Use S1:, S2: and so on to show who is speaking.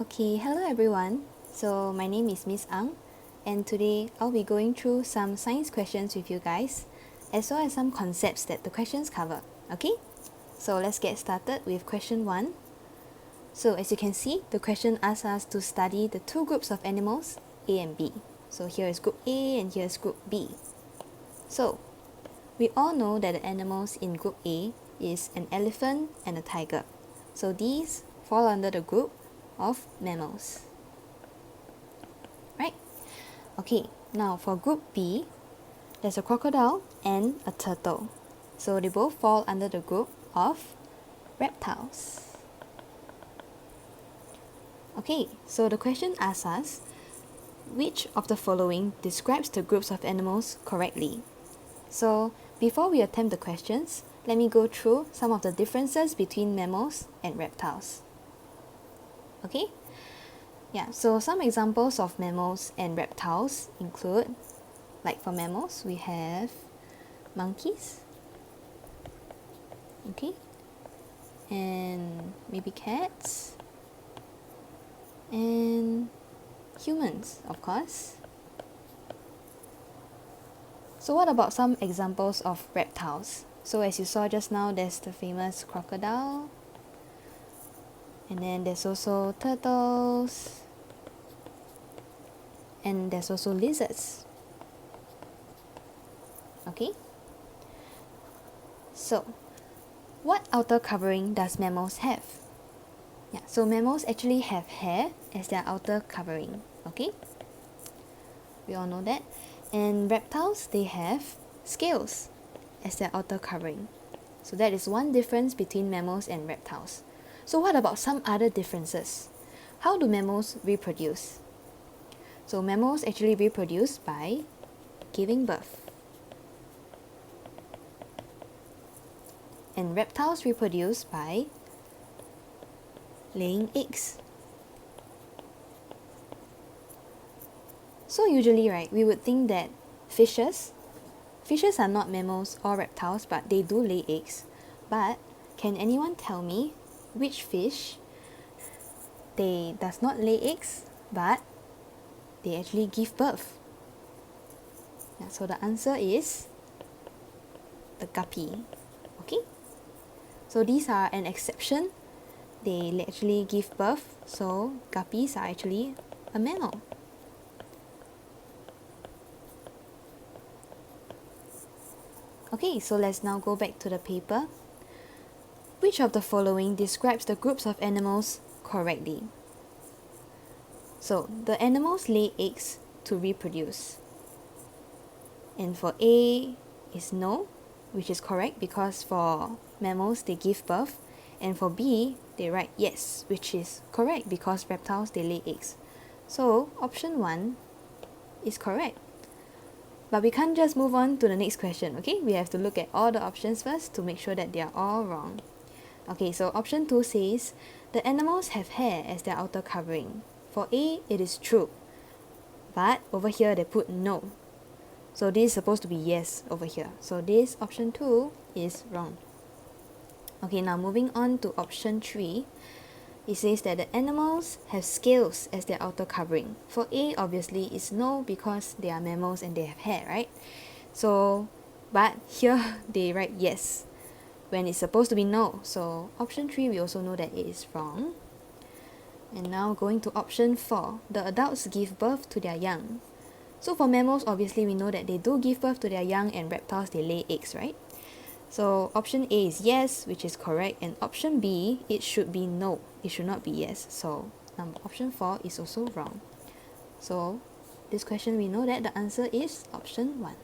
S1: Okay, hello everyone. So my name is Miss Ang, and today I'll be going through some science questions with you guys, as well as some concepts that the questions cover. Okay? So let's get started with question 1. So as you can see, the question asks us to study the two groups of animals, A and B. So here is group A and here is group B. So we all know that the animals in group A is an elephant and a tiger. So these fall under the group of mammals. Right? Okay, now for group B, there's a crocodile and a turtle. So they both fall under the group of reptiles. Okay, so the question asks us, which of the following describes the groups of animals correctly? So before we attempt the questions, let me go through some of the differences between mammals and reptiles. Okay? Yeah, so some examples of mammals and reptiles include, like for mammals, we have monkeys, okay, and maybe cats, and humans, of course. So what about some examples of reptiles? So as you saw just now, there's the famous crocodile, and then there's also turtles, and there's also lizards. Okay? So, what outer covering does mammals have? Yeah, so mammals actually have hair as their outer covering. Okay? We all know that. And reptiles, they have scales as their outer covering. So that is one difference between mammals and reptiles. So what about some other differences? How do mammals reproduce? So mammals actually reproduce by giving birth. And reptiles reproduce by laying eggs. So usually, right, we would think that fishes are not mammals or reptiles, but they do lay eggs. But can anyone tell me which fish they does not lay eggs, but they actually give birth? Yeah, so the answer is the guppy. Okay? So these are an exception. They actually give birth, so guppies are actually a mammal. Okay, so let's now go back to the paper. Which of the following describes the groups of animals correctly? So, the animals lay eggs to reproduce. And for A is no, which is correct because for mammals they give birth. And for B, they write yes, which is correct because reptiles they lay eggs. So, option 1 is correct. But we can't just move on to the next question, okay? We have to look at all the options first to make sure that they are all wrong. Okay, so option 2 says, the animals have hair as their outer covering. For A, it is true. But over here they put no. So this is supposed to be yes over here. So this option 2 is wrong. Okay, now moving on to option 3. It says that the animals have scales as their outer covering. For A, obviously, is no because they are mammals and they have hair, right? So, but here they write yes when it's supposed to be no. So, option 3, we also know that it is wrong. And now going to option 4, the adults give birth to their young. So for mammals, obviously, we know that they do give birth to their young, and reptiles, they lay eggs, right? So option A is yes, which is correct, and option B, it should be no. It should not be yes. So option 4 is also wrong. So this question, we know that the answer is option 1.